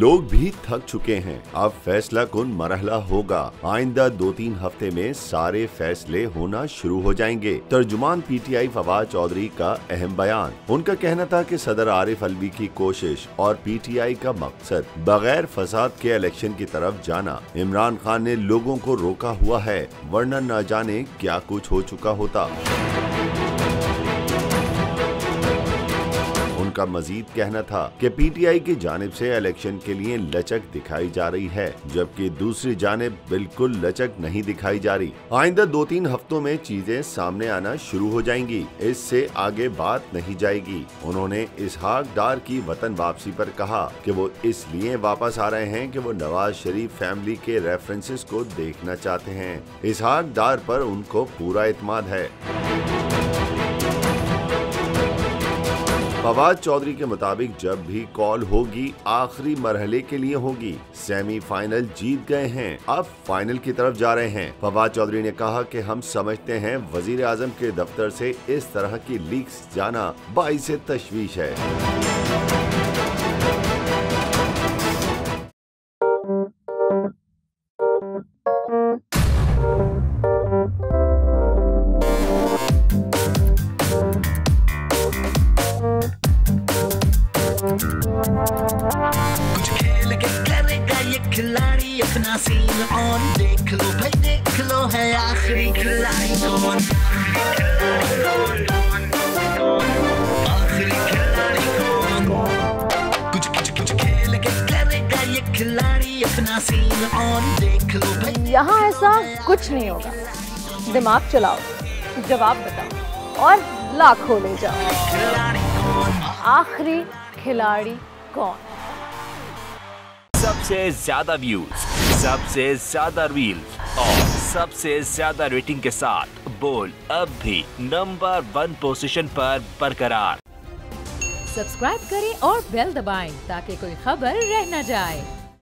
लोग भी थक चुके हैं। अब फैसला कुन मरहला होगा। आइंदा 2-3 हफ्ते में सारे फैसले होना शुरू हो जाएंगे। तर्जुमान पीटीआई फवाद चौधरी का अहम बयान। उनका कहना था कि सदर आरिफ अलवी की कोशिश और पीटीआई का मकसद बगैर फसाद के इलेक्शन की तरफ जाना। इमरान खान ने लोगों को रोका हुआ है, वरना न जाने क्या कुछ हो चुका होता। उनका मजीद कहना था कि पीटीआई की जानिब से इलेक्शन के लिए लचक दिखाई जा रही है, जबकि दूसरी जानिब बिल्कुल लचक नहीं दिखाई जा रही। आइंदा 2-3 हफ्तों में चीजें सामने आना शुरू हो जाएंगी, इससे आगे बात नहीं जाएगी। उन्होंने इसहाक डार की वतन वापसी पर कहा कि वो इसलिए वापस आ रहे हैं कि वो नवाज शरीफ फैमिली के रेफरेंसेस को देखना चाहते हैं। इसहाक डार पर उनको पूरा इत्मीनान है। फवाद चौधरी के मुताबिक जब भी कॉल होगी आखिरी मरहले के लिए होगी। सेमीफाइनल जीत गए हैं, अब फाइनल की तरफ जा रहे हैं। फवाद चौधरी ने कहा कि हम समझते हैं वजीर आजम के दफ्तर से इस तरह की लीक्स जाना बाइसे तशवीश है। कुछ खेल के करेगा ये खिलाड़ी अपना सीन ऑन। देख लो भाई देख लो, है आखिरी खिलाड़ी कौन। आखिरी खिलाड़ी कौन। कुछ खेल के करेगा ये खिलाड़ी अपना सीन ऑन। देख लो भाई। यहाँ ऐसा कुछ नहीं होगा। दिमाग चलाओ, जवाब बताओ और लाखों ले जाओ। आखिरी खिलाड़ी कौन। सबसे ज्यादा व्यूज, सबसे ज्यादा रील्स और सबसे ज्यादा रेटिंग के साथ बोल अब भी नंबर 1 पोजीशन पर बरकरार। सब्सक्राइब करें और बेल दबाएं ताकि कोई खबर रह न जाए।